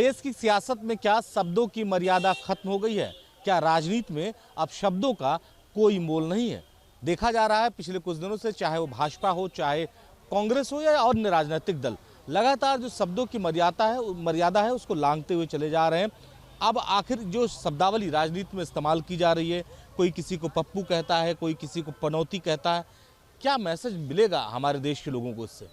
देश की सियासत में क्या शब्दों की मर्यादा खत्म हो गई है? क्या राजनीति में अब शब्दों का कोई मोल नहीं है? देखा जा रहा है पिछले कुछ दिनों से, चाहे वो भाजपा हो, चाहे कांग्रेस हो या अन्य राजनीतिक दल, लगातार जो शब्दों की मर्यादा है उसको लांघते हुए चले जा रहे हैं। अब आखिर जो शब्दावली राजनीति में इस्तेमाल की जा रही है, कोई किसी को पप्पू कहता है, कोई किसी को पनौती कहता है, क्या मैसेज मिलेगा हमारे देश के लोगों को इससे?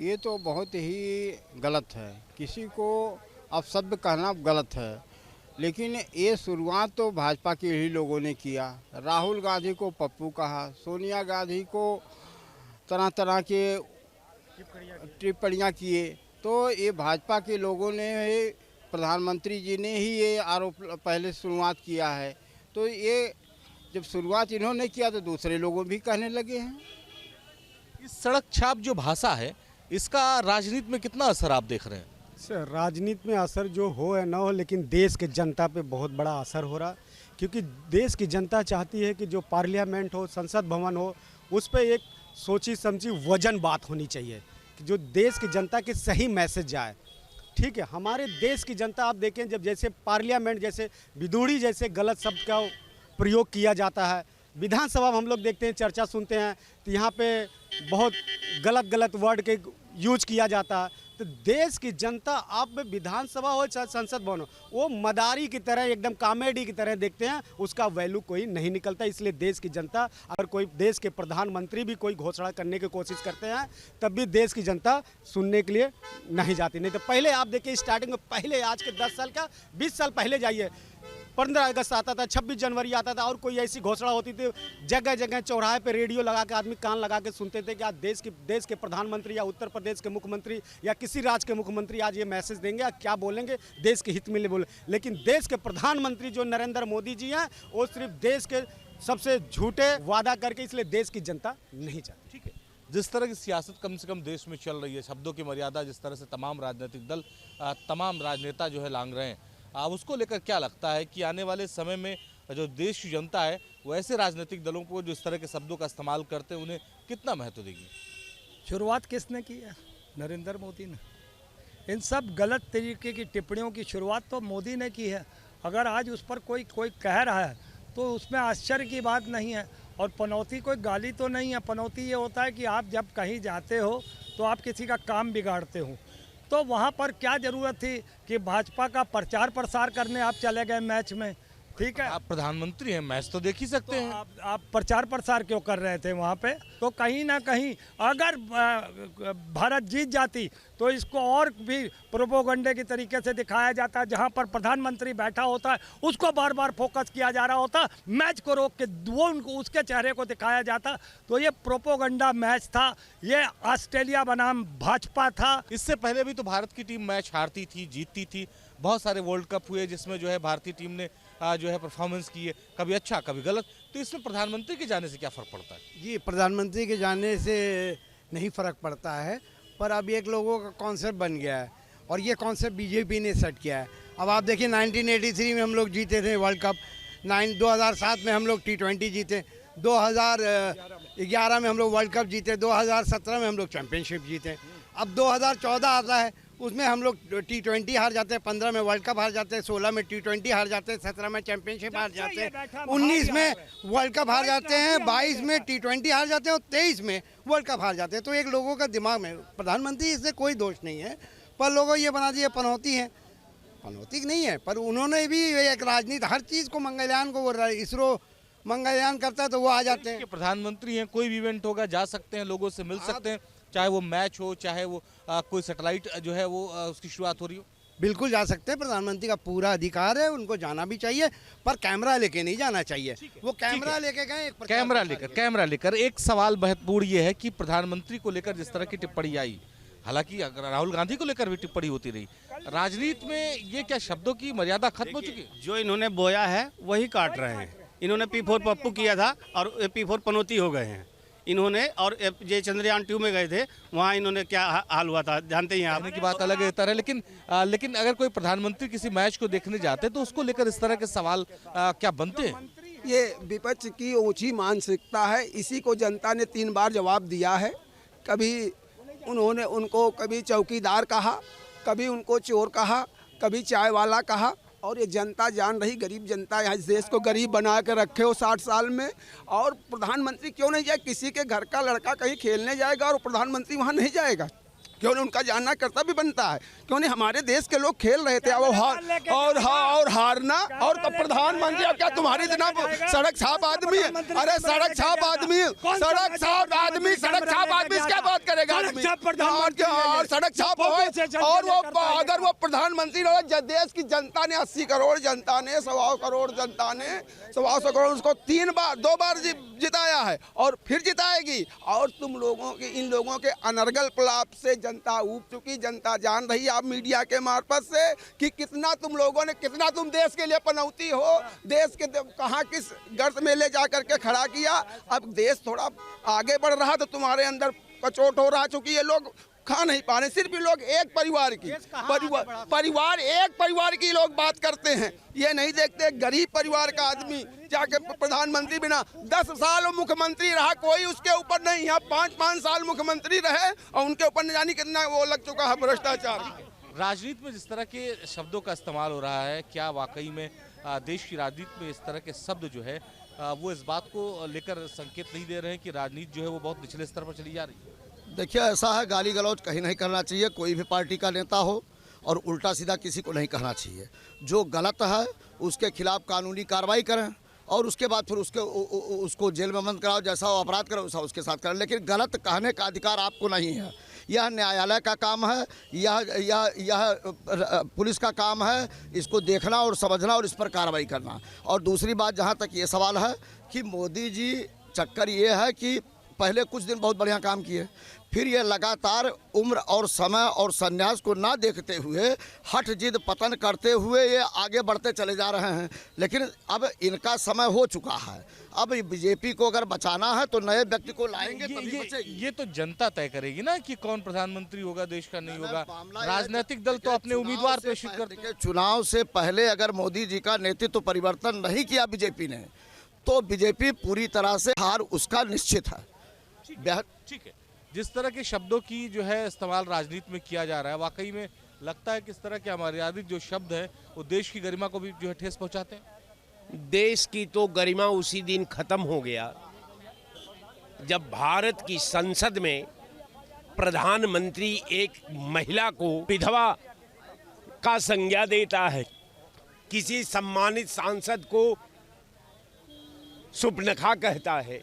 ये तो बहुत ही गलत है। किसी को अपशब्द कहना गलत है, लेकिन ये शुरुआत तो भाजपा के ही लोगों ने किया। राहुल गांधी को पप्पू कहा, सोनिया गांधी को तरह तरह के टिप्पणियाँ किए। तो ये भाजपा के लोगों ने, प्रधानमंत्री जी ने ही ये आरोप पहले शुरुआत किया है। तो ये जब शुरुआत इन्होंने किया तो दूसरे लोगों भी कहने लगे हैं। इस सड़क छाप जो भाषा है, इसका राजनीति में कितना असर आप देख रहे हैं? सर, राजनीति में असर जो हो या ना हो, लेकिन देश के जनता पे बहुत बड़ा असर हो रहा, क्योंकि देश की जनता चाहती है कि जो पार्लियामेंट हो, संसद भवन हो, उस पर एक सोची समझी वजन बात होनी चाहिए कि जो देश की जनता के सही मैसेज जाए। ठीक है, हमारे देश की जनता आप देखें, जब जैसे पार्लियामेंट जैसे विदुड़ी जैसे गलत शब्द का प्रयोग किया जाता है, विधानसभा में हम लोग देखते हैं, चर्चा सुनते हैं तो यहाँ पे बहुत गलत वर्ड के यूज किया जाता है। तो देश की जनता अब विधानसभा हो चाहे संसद भवन हो, वो मदारी की तरह, एकदम कॉमेडी की तरह देखते हैं, उसका वैल्यू कोई नहीं निकलता। इसलिए देश की जनता, अगर कोई देश के प्रधानमंत्री भी कोई घोषणा करने की कोशिश करते हैं, तब भी देश की जनता सुनने के लिए नहीं जाती। नहीं तो पहले आप देखिए, स्टार्टिंग में पहले आज के 10 साल का 20 साल पहले जाइए, 15 अगस्त आता था, 26 जनवरी आता था, और कोई ऐसी घोषणा होती थी, जगह जगह चौराहे पे रेडियो लगा के आदमी कान लगा के सुनते थे कि आज देश के प्रधानमंत्री या उत्तर प्रदेश के मुख्यमंत्री या किसी राज्य के मुख्यमंत्री आज ये मैसेज देंगे, क्या बोलेंगे, देश के हित में बोले। लेकिन देश के प्रधानमंत्री जो नरेंद्र मोदी जी हैं, वो सिर्फ देश के सबसे झूठे वादा करके, इसलिए देश की जनता नहीं चाहती। ठीक है, जिस तरह की सियासत कम से कम देश में चल रही है, शब्दों की मर्यादा जिस तरह से तमाम राजनीतिक दल, तमाम राजनेता जो है लांघ रहे हैं, उसको लेकर क्या लगता है कि आने वाले समय में जो देश की जनता है वो ऐसे राजनीतिक दलों को जो इस तरह के शब्दों का इस्तेमाल करते हैं, उन्हें कितना महत्व देगी? शुरुआत किसने की है? नरेंद्र मोदी ने। इन सब गलत तरीके की टिप्पणियों की शुरुआत तो मोदी ने की है। अगर आज उस पर कोई कह रहा है तो उसमें आश्चर्य की बात नहीं है। और पनौती कोई गाली तो नहीं है। पनौती ये होता है कि आप जब कहीं जाते हो तो आप किसी का काम बिगाड़ते हो, तो वहाँ पर क्या ज़रूरत थी कि भाजपा का प्रचार प्रसार करने आप चले गए मैच में? ठीक है, आप प्रधानमंत्री हैं, मैच तो देख ही सकते हैं। आप प्रचार प्रसार क्यों कर रहे थे वहाँ पे? तो कहीं ना कहीं अगर भारत जीत जाती तो इसको और भी प्रोपोगंडे की तरीके से दिखाया जाता। जहाँ पर प्रधानमंत्री बैठा होता है उसको बार बार फोकस किया जा रहा होता, मैच को रोक के वो उसके चेहरे को दिखाया जाता। तो ये प्रोपोगंडा मैच था, ये ऑस्ट्रेलिया बनाम भाजपा था। इससे पहले भी तो भारत की टीम मैच हारती थी, जीतती थी। बहुत सारे वर्ल्ड कप हुए जिसमें जो है भारतीय टीम ने जो है परफॉर्मेंस की है, कभी अच्छा कभी गलत। तो इसमें प्रधानमंत्री के जाने से क्या फ़र्क पड़ता है? जी, प्रधानमंत्री के जाने से नहीं फ़र्क पड़ता है, पर अब एक लोगों का कॉन्सेप्ट बन गया है और ये कॉन्सेप्ट बीजेपी ने सेट किया है। अब आप देखिए, 1983 में हम लोग जीते थे वर्ल्ड कप, 2007 में हम लोग T20 जीते, 2011 में हम लोग वर्ल्ड कप जीते, 2017 में हम लोग चैम्पियनशिप जीते। अब 2014 आता है, उसमें हम लोग T20 हार जाते हैं, 15 में वर्ल्ड कप हार जाते हैं, 16 में T20 हार जाते हैं, 17 में चैंपियनशिप हार जाते हैं, 19 में वर्ल्ड कप हार जाते हैं, 22 में T20 हार जाते हैं और 23 में वर्ल्ड कप हार जाते हैं। तो एक लोगों का दिमाग में, प्रधानमंत्री इससे कोई दोष नहीं है, पर लोगों ये बना दिए पनौती है। पनौती नहीं है, पर उन्होंने भी एक राजनीति, हर चीज़ को मंगलयान को, इसरो मंगलयान करता है तो वो आ जाते हैं। प्रधानमंत्री हैं, कोई भी इवेंट होगा जा सकते हैं, लोगों से मिल सकते हैं, चाहे वो मैच हो, चाहे वो कोई सैटेलाइट जो है वो उसकी शुरुआत हो रही हो, बिल्कुल जा सकते हैं। प्रधानमंत्री का पूरा अधिकार है, उनको जाना भी चाहिए, पर कैमरा लेके नहीं जाना चाहिए। वो कैमरा लेके गए, कैमरा लेकर। एक सवाल महत्वपूर्ण ये है कि प्रधानमंत्री को लेकर जिस तरह की टिप्पणी आई, हालांकि अगर राहुल गांधी को लेकर भी टिप्पणी होती रही, राजनीति में ये क्या शब्दों की मर्यादा खत्म हो चुकी है? जो इन्होंने बोया है वही काट रहे हैं। इन्होंने P4 पप्पू किया था और P4 पनौती हो गए हैं इन्होंने। और ये चंद्रयान 2 में गए थे, वहाँ इन्होंने क्या हाल हुआ था जानते ही हैं आप। की बात अलग है, लेकिन अगर कोई प्रधानमंत्री किसी मैच को देखने जाते तो उसको लेकर इस तरह के सवाल क्या बनते हैं? ये विपक्ष की ऊंची मानसिकता है। इसी को जनता ने 3 बार जवाब दिया है। कभी उन्होंने उनको कभी चौकीदार कहा, कभी उनको चोर कहा, कभी चाय वाला कहा, और ये जनता जान रही, गरीब जनता यहाँ इस देश को गरीब बना के रखे हो 60 साल में। और प्रधानमंत्री क्यों नहीं जाए? किसी के घर का लड़का कहीं खेलने जाएगा और प्रधानमंत्री वहाँ नहीं जाएगा? क्यों नहीं? उनका जानना कर्तव्य बनता है। क्यों नहीं? हमारे देश के लोग खेल रहे थे और हारना, और तब प्रधानमंत्री, और क्या तुम्हारी जनाब सड़क छाप आदमी है? अरे सड़क छाप आदमी, सड़क छाप आदमी क्या बात करेगा आदमी? और सड़क छाप हो, और वो अगर वो प्रधानमंत्री रहे, देश की जनता ने 80 करोड़ जनता ने 125 करोड़ जनता ने 125 करोड़ उसको 2 बार जिताया है और फिर जिताएगी। और तुम लोगों के, इन लोगों के अनर्गल प्रलाप से जनता ऊब चुकी। जनता जान रही है आप मीडिया के मार्फत से कि कितना तुम लोगों ने, कितना तुम देश के लिए पनौती हो, देश के कहाँ किस गर्त में ले जा करके खड़ा किया। अब देश थोड़ा आगे बढ़ रहा तो तुम्हारे अंदर कचोट हो रहा, चूंकि ये लोग खा नहीं पा रहे। सिर्फ लोग एक परिवार की, एक परिवार की लोग बात करते हैं, ये नहीं देखते गरीब परिवार का आदमी जाके प्रधानमंत्री बिना 10 साल मुख्यमंत्री रहा, कोई उसके ऊपर नहीं। यहाँ 5-5 साल मुख्यमंत्री रहे और उनके ऊपर न जानी कितना वो लग चुका है भ्रष्टाचार। राजनीति में जिस तरह के शब्दों का इस्तेमाल हो रहा है, क्या वाकई में देश की राजनीति में इस तरह के शब्द जो है वो इस बात को लेकर संकेत नहीं दे रहे हैं कि राजनीति जो है वो बहुत निचले स्तर पर चली जा रही है? देखिए, ऐसा है, गाली गलौज कहीं नहीं करना चाहिए, कोई भी पार्टी का नेता हो, और उल्टा सीधा किसी को नहीं कहना चाहिए। जो गलत है उसके खिलाफ कानूनी कार्रवाई करें और उसके बाद फिर उसको जेल में बंद कराओ, जैसा वो अपराध करे वैसा उसके साथ करें, लेकिन गलत कहने का अधिकार आपको नहीं है। यह न्यायालय का काम है, यह पुलिस का काम है, इसको देखना और समझना और इस पर कार्रवाई करना। और दूसरी बात, जहाँ तक ये सवाल है कि मोदी जी, चक्कर ये है कि पहले कुछ दिन बहुत बढ़िया काम किए, फिर ये लगातार उम्र और समय और संन्यास को ना देखते हुए हठ जिद पतन करते हुए ये आगे बढ़ते चले जा रहे हैं। लेकिन अब इनका समय हो चुका है। अब बीजेपी को अगर बचाना है तो नए व्यक्ति को लाएंगे तभी बचेगी। ये तो जनता तय करेगी ना कि कौन प्रधानमंत्री होगा, देश का नहीं होगा। राजनीतिक दल तो अपने उम्मीदवार पेश करते हैं। चुनाव से पहले अगर मोदी जी का नेतृत्व परिवर्तन नहीं किया बीजेपी ने, तो बीजेपी पूरी तरह से हार उसका निश्चित है। ठीक है, जिस तरह के शब्दों की जो है इस्तेमाल राजनीति में किया जा रहा है, वाकई में लगता है किस तरह के अमर्यादित जो शब्द है वो देश की गरिमा को भी जो है ठेस पहुंचाते हैं। देश की तो गरिमा उसी दिन खत्म हो गया जब भारत की संसद में प्रधानमंत्री एक महिला को विधवा का संज्ञा देता है, किसी सम्मानित सांसद को सुपनखा कहता है,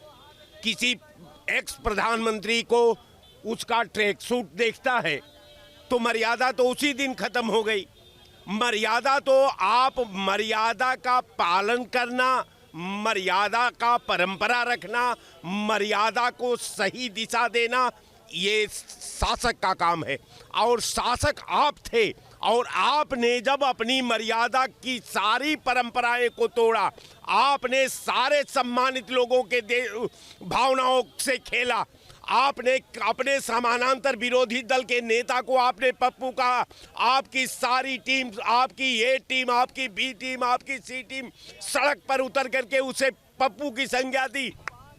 किसी एक्स प्रधानमंत्री को उसका ट्रैक सूट देखता है, तो मर्यादा तो उसी दिन खत्म हो गई। मर्यादा तो आप मर्यादा का पालन करना, मर्यादा का परंपरा रखना, मर्यादा को सही दिशा देना, ये शासक का काम है। और शासक आप थे, और आपने जब अपनी मर्यादा की सारी परंपराएं को तोड़ा, आपने सारे सम्मानित लोगों के भावनाओं से खेला, आपने अपने समानांतर विरोधी दल के नेता को आपने पप्पू कहा, आपकी सारी टीम, आपकी ए टीम, आपकी बी टीम, आपकी सी टीम सड़क पर उतर करके उसे पप्पू की संज्ञा दी।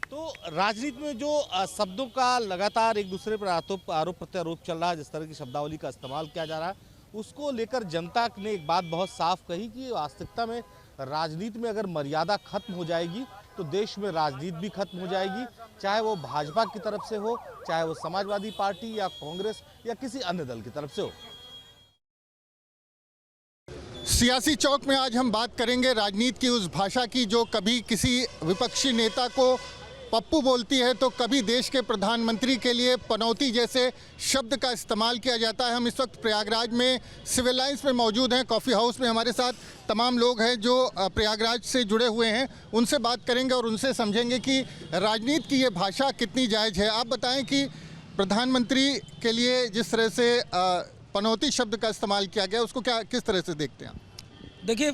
तो राजनीति में जो शब्दों का लगातार एक दूसरे पर आरोप प्रत्यारोप चल रहा है, जिस तरह की शब्दावली का इस्तेमाल किया जा रहा है, उसको लेकर जनता ने एक बात बहुत साफ कही कि वास्तविकता में राजनीति में अगर मर्यादा खत्म हो जाएगी तो देश में राजनीति भी खत्म हो जाएगी, चाहे वो भाजपा की तरफ से हो, चाहे वो समाजवादी पार्टी या कांग्रेस या किसी अन्य दल की तरफ से हो। सियासी चौक में आज हम बात करेंगे राजनीति की उस भाषा की जो कभी किसी विपक्षी नेता को पप्पू बोलती है तो कभी देश के प्रधानमंत्री के लिए पनौती जैसे शब्द का इस्तेमाल किया जाता है। हम इस वक्त प्रयागराज में सिविल लाइंस में मौजूद हैं, कॉफ़ी हाउस में हमारे साथ तमाम लोग हैं जो प्रयागराज से जुड़े हुए हैं। उनसे बात करेंगे और उनसे समझेंगे कि राजनीति की ये भाषा कितनी जायज़ है। आप बताएं कि प्रधानमंत्री के लिए जिस तरह से पनौती शब्द का इस्तेमाल किया गया उसको किस तरह से देखते हैं? देखिए,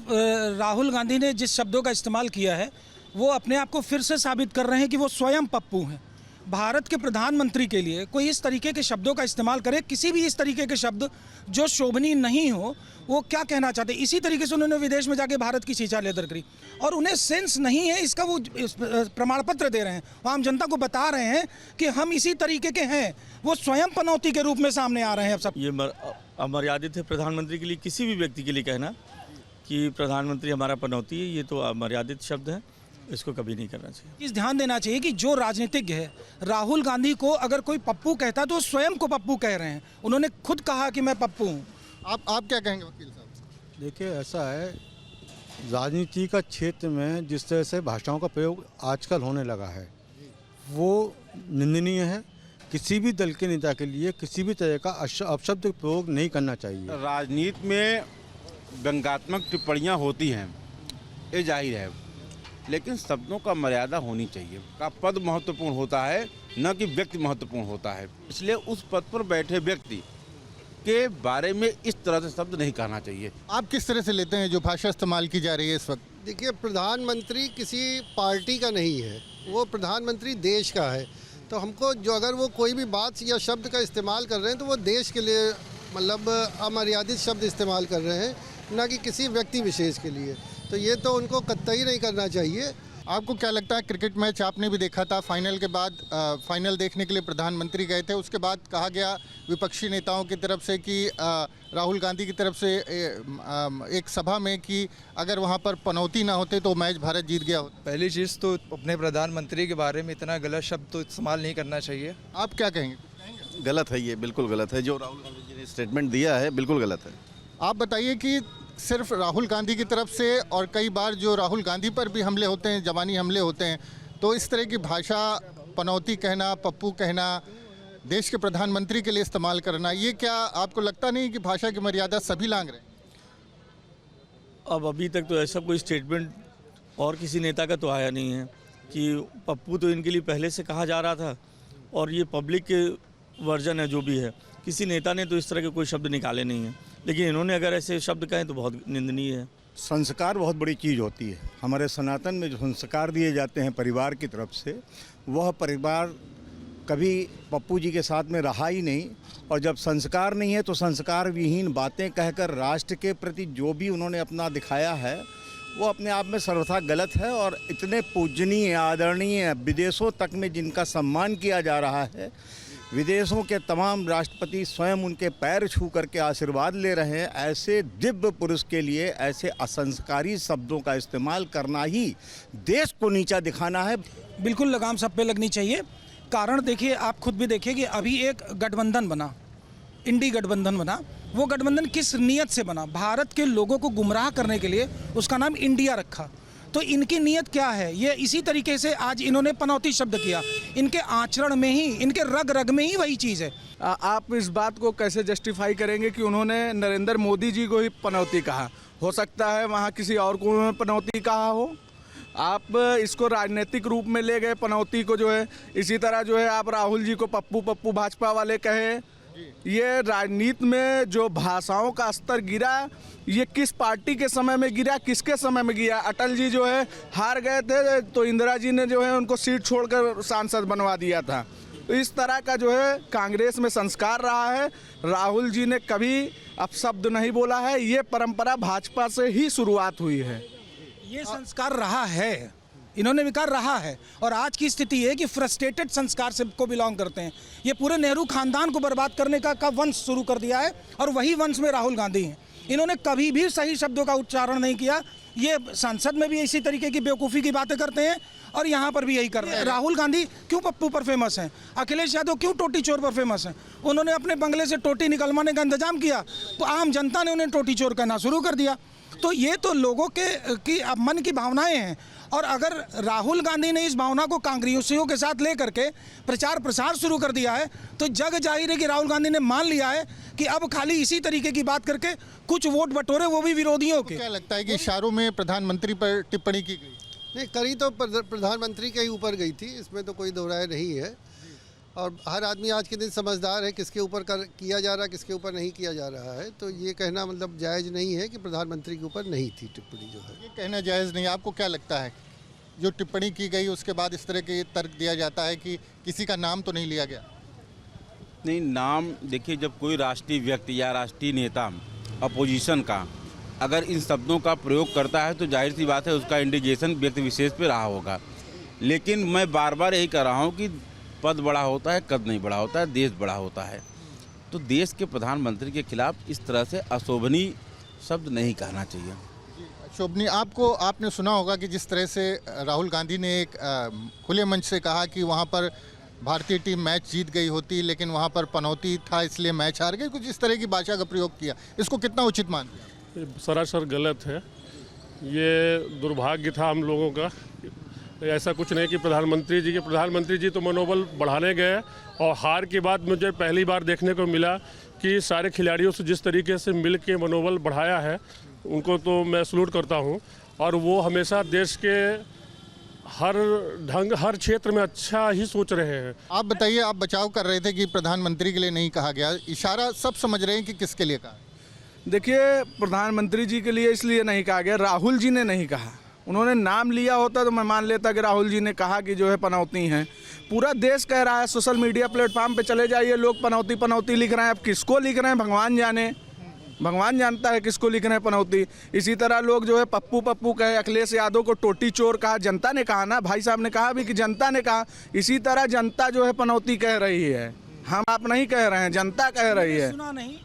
राहुल गांधी ने जिस शब्दों का इस्तेमाल किया है वो अपने आप को फिर से साबित कर रहे हैं कि वो स्वयं पप्पू हैं। भारत के प्रधानमंत्री के लिए कोई इस तरीके के शब्दों का इस्तेमाल करे, किसी भी इस तरीके के शब्द जो शोभनीय नहीं हो, वो क्या कहना चाहते हैं। इसी तरीके से उन्होंने विदेश में जाके भारत की शीशा लेदर करी और उन्हें सेंस नहीं है इसका, वो प्रमाण पत्र दे रहे हैं, वो आम जनता को बता रहे हैं कि हम इसी तरीके के हैं। वो स्वयं पनौती के रूप में सामने आ रहे हैं। अब सब अमर्यादित है प्रधानमंत्री के लिए, किसी भी व्यक्ति के लिए कहना कि प्रधानमंत्री हमारा पनौती है, ये तो अमर्यादित शब्द है, इसको कभी नहीं करना चाहिए। इस ध्यान देना चाहिए कि जो राजनीतिज्ञ है, राहुल गांधी को अगर कोई पप्पू कहता तो वो स्वयं को पप्पू कह रहे हैं। उन्होंने खुद कहा कि मैं पप्पू हूँ। आप क्या कहेंगे वकील साहब? देखिए, ऐसा है, राजनीति का क्षेत्र में जिस तरह से भाषाओं का प्रयोग आजकल होने लगा है वो निंदनीय है। किसी भी दल के नेता के लिए किसी भी तरह का अपशब्द प्रयोग नहीं करना चाहिए। राजनीति में व्यंग्यात्मक टिप्पणियां होती हैं, ये जाहिर है, लेकिन शब्दों का मर्यादा होनी चाहिए। का पद महत्वपूर्ण होता है, न कि व्यक्ति महत्वपूर्ण होता है। इसलिए उस पद पर बैठे व्यक्ति के बारे में इस तरह से शब्द नहीं कहना चाहिए। आप किस तरह से लेते हैं जो भाषा इस्तेमाल की जा रही है इस वक्त? देखिए, प्रधानमंत्री किसी पार्टी का नहीं है, वो प्रधानमंत्री देश का है। तो हमको जो अगर वो कोई भी बात या शब्द का इस्तेमाल कर रहे हैं तो वो देश के लिए मतलब अमर्यादित शब्द इस्तेमाल कर रहे हैं, ना कि किसी व्यक्ति विशेष के लिए। तो ये तो उनको कतई नहीं करना चाहिए। आपको क्या लगता है, क्रिकेट मैच आपने भी देखा था, फाइनल के बाद फाइनल देखने के लिए प्रधानमंत्री गए थे, उसके बाद कहा गया विपक्षी नेताओं की तरफ से कि राहुल गांधी की तरफ से एक सभा में कि अगर वहां पर पनौती ना होते तो मैच भारत जीत गया होता। पहली चीज़ तो अपने प्रधानमंत्री के बारे में इतना गलत शब्द तो इस्तेमाल नहीं करना चाहिए। आप क्या कहेंगे? गलत है, ये बिल्कुल गलत है। जो राहुल गांधी जी ने स्टेटमेंट दिया है बिल्कुल गलत है। आप बताइए कि सिर्फ राहुल गांधी की तरफ से और कई बार जो राहुल गांधी पर भी हमले होते हैं, जवानी हमले होते हैं, तो इस तरह की भाषा, पनौती कहना, पप्पू कहना, देश के प्रधानमंत्री के लिए इस्तेमाल करना, ये क्या आपको लगता नहीं कि भाषा की मर्यादा सभी लांघ रहे हैं? अब अभी तक तो ऐसा कोई स्टेटमेंट और किसी नेता का तो आया नहीं है कि पप्पू तो इनके लिए पहले से कहा जा रहा था और ये पब्लिक के वर्जन है जो भी है। किसी नेता ने तो इस तरह के कोई शब्द निकाले नहीं हैं, लेकिन इन्होंने अगर ऐसे शब्द कहें तो बहुत निंदनीय है। संस्कार बहुत बड़ी चीज़ होती है। हमारे सनातन में जो संस्कार दिए जाते हैं परिवार की तरफ से, वह परिवार कभी पप्पू जी के साथ में रहा ही नहीं। और जब संस्कार नहीं है तो संस्कार विहीन बातें कहकर राष्ट्र के प्रति जो भी उन्होंने अपना दिखाया है वो अपने आप में सर्वथा गलत है। और इतने पूजनीय, आदरणीय, विदेशों तक में जिनका सम्मान किया जा रहा है, विदेशों के तमाम राष्ट्रपति स्वयं उनके पैर छू करके आशीर्वाद ले रहे हैं, ऐसे दिव्य पुरुष के लिए ऐसे असंस्कारी शब्दों का इस्तेमाल करना ही देश को नीचा दिखाना है। बिल्कुल लगाम सब पे लगनी चाहिए। कारण देखिए, आप खुद भी देखिए कि अभी एक गठबंधन बना, इंडी गठबंधन बना। वो गठबंधन किस नीयत से बना? भारत के लोगों को गुमराह करने के लिए उसका नाम इंडिया रखा। तो इनकी नीयत क्या है? ये इसी तरीके से आज इन्होंने पनौती शब्द किया। इनके आचरण में ही, इनके रग रग में ही वही चीज़ है। आप इस बात को कैसे जस्टिफाई करेंगे कि उन्होंने नरेंद्र मोदी जी को ही पनौती कहा? हो सकता है वहाँ किसी और को पनौती कहा हो। आप इसको राजनीतिक रूप में ले गए पनौती को, जो है इसी तरह जो है आप राहुल जी को पप्पू पप्पू भाजपा वाले कहे। ये राजनीति में जो भाषाओं का स्तर गिरा, ये किस पार्टी के समय में गिरा, किसके समय में गिरा? अटल जी जो है हार गए थे तो इंदिरा जी ने जो है उनको सीट छोड़कर सांसद बनवा दिया था। तो इस तरह का जो है कांग्रेस में संस्कार रहा है। राहुल जी ने कभी अपशब्द नहीं बोला है। ये परंपरा भाजपा से ही शुरुआत हुई है। ये संस्कार रहा है, इन्होंने विकार रहा है। और आज की स्थिति है कि फ्रस्ट्रेटेड संस्कार से को बिलोंग करते हैं। ये पूरे नेहरू खानदान को बर्बाद करने का वंश शुरू कर दिया है और वही वंश में राहुल गांधी हैं। इन्होंने कभी भी सही शब्दों का उच्चारण नहीं किया। ये संसद में भी इसी तरीके की बेवकूफ़ी की बातें करते हैं और यहाँ पर भी यही कर रहे हैं। राहुल गांधी क्यों पप्पू पर फेमस हैं? अखिलेश यादव क्यों टोटी चोर पर फेमस हैं? उन्होंने अपने बंगले से टोटी निकलवाने का इंतजाम किया तो आम जनता ने उन्हें टोटी चोर कहना शुरू कर दिया। तो ये तो लोगों की मन की भावनाएं हैं। और अगर राहुल गांधी ने इस भावना को कांग्रेसियों के साथ लेकर के प्रचार प्रसार शुरू कर दिया है तो जग जाहिर है कि राहुल गांधी ने मान लिया है कि अब खाली इसी तरीके की बात करके कुछ वोट बटोरे, वो भी विरोधियों के। क्या लगता है कि इशारों में प्रधानमंत्री पर टिप्पणी की गई? नहीं, करी तो प्रधानमंत्री के ही ऊपर गई थी, इसमें तो कोई दो राय नहीं है। और हर आदमी आज के दिन समझदार है किसके ऊपर किया जा रहा है, किसके ऊपर नहीं किया जा रहा है। तो ये कहना मतलब जायज़ नहीं है कि प्रधानमंत्री के ऊपर नहीं थी टिप्पणी। जो है ये कहना जायज़ नहीं। आपको क्या लगता है जो टिप्पणी की गई उसके बाद इस तरह के तर्क दिया जाता है कि किसी का नाम तो नहीं लिया गया? नहीं, नाम देखिए, जब कोई राष्ट्रीय व्यक्ति या राष्ट्रीय नेता अपोजिशन का अगर इन शब्दों का प्रयोग करता है तो जाहिर सी बात है उसका इंडिकेशन व्यक्ति विशेष पे रहा होगा। लेकिन मैं बार बार यही कह रहा हूँ कि पद बड़ा होता है, कद नहीं बड़ा होता है, देश बड़ा होता है। तो देश के प्रधानमंत्री के खिलाफ इस तरह से अशोभनीय शब्द नहीं कहना चाहिए। शोभनी, आपने सुना होगा कि जिस तरह से राहुल गांधी ने एक खुले मंच से कहा कि वहाँ पर भारतीय टीम मैच जीत गई होती, लेकिन वहाँ पर पनौती था इसलिए मैच हार गई, कुछ इस तरह की भाषा का प्रयोग किया। इसको कितना उचित मानते हैं? सरासर गलत है। ये दुर्भाग्य था हम लोगों का। ऐसा कुछ नहीं कि प्रधानमंत्री जी तो मनोबल बढ़ाने गए और हार के बाद मुझे पहली बार देखने को मिला कि सारे खिलाड़ियों से जिस तरीके से मिल के मनोबल बढ़ाया है, उनको तो मैं सलूट करता हूं। और वो हमेशा देश के हर क्षेत्र में अच्छा ही सोच रहे हैं। आप बताइए, आप बचाव कर रहे थे कि प्रधानमंत्री के लिए नहीं कहा गया, इशारा सब समझ रहे हैं कि किसके लिए कहा? देखिए, प्रधानमंत्री जी के लिए इसलिए नहीं कहा गया, राहुल जी ने नहीं कहा। उन्होंने नाम लिया होता तो मैं मान लेता कि राहुल जी ने कहा कि जो है पनौती हैं। पूरा देश कह रहा है, सोशल मीडिया प्लेटफॉर्म पे चले जाइए, लोग पनौती पनौती लिख रहे हैं। अब किसको लिख रहे हैं भगवान जाने, भगवान जानता है किसको लिख रहे हैं पनौती। इसी तरह लोग जो है पप्पू पप्पू कहे, अखिलेश यादव को टोटी चोर कहा, जनता ने कहा ना, भाई साहब ने कहा भी कि जनता ने कहा। इसी तरह जनता जो है पनौती कह रही है, हम आप नहीं कह रहे हैं, जनता कह रही है।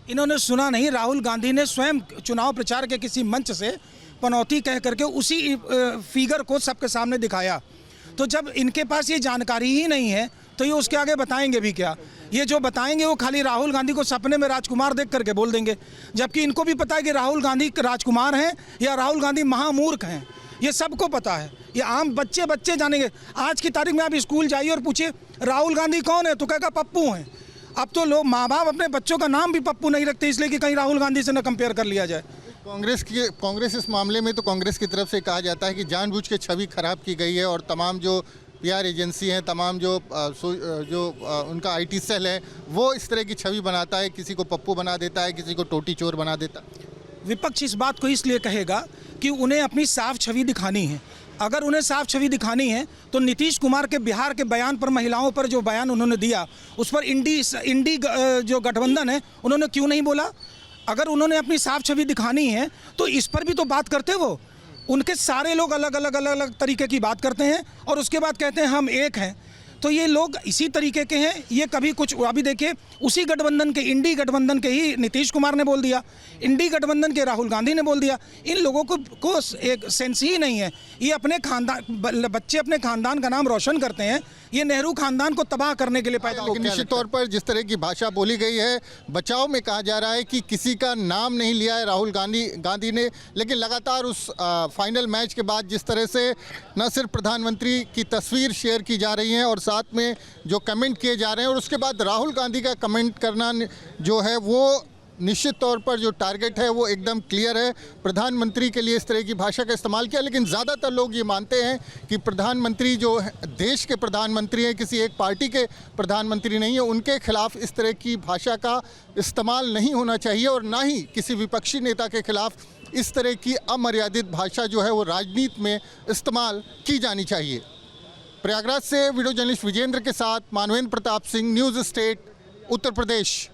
इन्होंने सुना नहीं, राहुल गांधी ने स्वयं चुनाव प्रचार के किसी मंच से पनौती कह करके उसी फिगर को सबके सामने दिखाया। तो जब इनके पास ये जानकारी ही नहीं है तो ये उसके आगे बताएंगे भी क्या? ये जो बताएंगे वो खाली राहुल गांधी को सपने में राजकुमार देख करके बोल देंगे, जबकि इनको भी पता है कि राहुल गांधी राजकुमार हैं या राहुल गांधी महामूर्ख हैं। ये सबको पता है, ये आम बच्चे जानेंगे। आज की तारीख में आप स्कूल जाइए और पूछिए राहुल गांधी कौन है तो कहेगा पप्पू हैं। अब तो लोग माँ बाप अपने बच्चों का नाम भी पप्पू नहीं रखते, इसलिए कि कहीं राहुल गांधी से न कंपेयर कर लिया जाए। कांग्रेस इस मामले में तो कांग्रेस की तरफ से कहा जाता है कि जानबूझ के छवि खराब की गई है और तमाम जो पीआर एजेंसी हैं, तमाम जो उनका आईटी सेल है, वो इस तरह की छवि बनाता है, किसी को पप्पू बना देता है, किसी को टोटी चोर बना देता है। विपक्ष इस बात को इसलिए कहेगा कि उन्हें अपनी साफ छवि दिखानी है। अगर उन्हें साफ छवि दिखानी है तो नीतीश कुमार के बिहार के बयान पर, महिलाओं पर जो बयान उन्होंने दिया, उस पर इंडी जो गठबंधन है उन्होंने क्यों नहीं बोला? अगर उन्होंने अपनी साफ छवि दिखानी है तो इस पर भी तो बात करते। वो उनके सारे लोग अलग अलग तरीके की बात करते हैं और उसके बाद कहते हैं हम एक हैं। तो ये लोग इसी तरीके के हैं। ये कभी कुछ, अभी देखिए उसी गठबंधन के, इंडी गठबंधन के ही नीतीश कुमार ने बोल दिया, इंडी गठबंधन के राहुल गांधी ने बोल दिया। इन लोगों को एक सेंस ही नहीं है। ये अपने खानदान, बच्चे अपने खानदान का नाम रोशन करते हैं, ये नेहरू खानदान को तबाह करने के लिए पैदा हो गया। निश्चित तौर पर जिस तरह की भाषा बोली गई है, बचाव में कहा जा रहा है कि किसी का नाम नहीं लिया है राहुल गांधी ने, लेकिन लगातार उस फाइनल मैच के बाद जिस तरह से न सिर्फ प्रधानमंत्री की तस्वीर शेयर की जा रही है और साथ में जो कमेंट किए जा रहे हैं, और उसके बाद राहुल गांधी का कमेंट करना जो है वो निश्चित तौर पर जो टारगेट है वो एकदम क्लियर है। प्रधानमंत्री के लिए इस तरह की भाषा का इस्तेमाल किया, लेकिन ज़्यादातर लोग ये मानते हैं कि प्रधानमंत्री जो है देश के प्रधानमंत्री हैं, किसी एक पार्टी के प्रधानमंत्री नहीं है। उनके खिलाफ इस तरह की भाषा का इस्तेमाल नहीं होना चाहिए और ना ही किसी विपक्षी नेता के खिलाफ इस तरह की अमर्यादित भाषा जो है वो राजनीति में इस्तेमाल की जानी चाहिए। प्रयागराज से वीडियो जर्नलिस्ट विजेंद्र के साथ मानवेंद्र प्रताप सिंह, न्यूज़ स्टेट, उत्तर प्रदेश।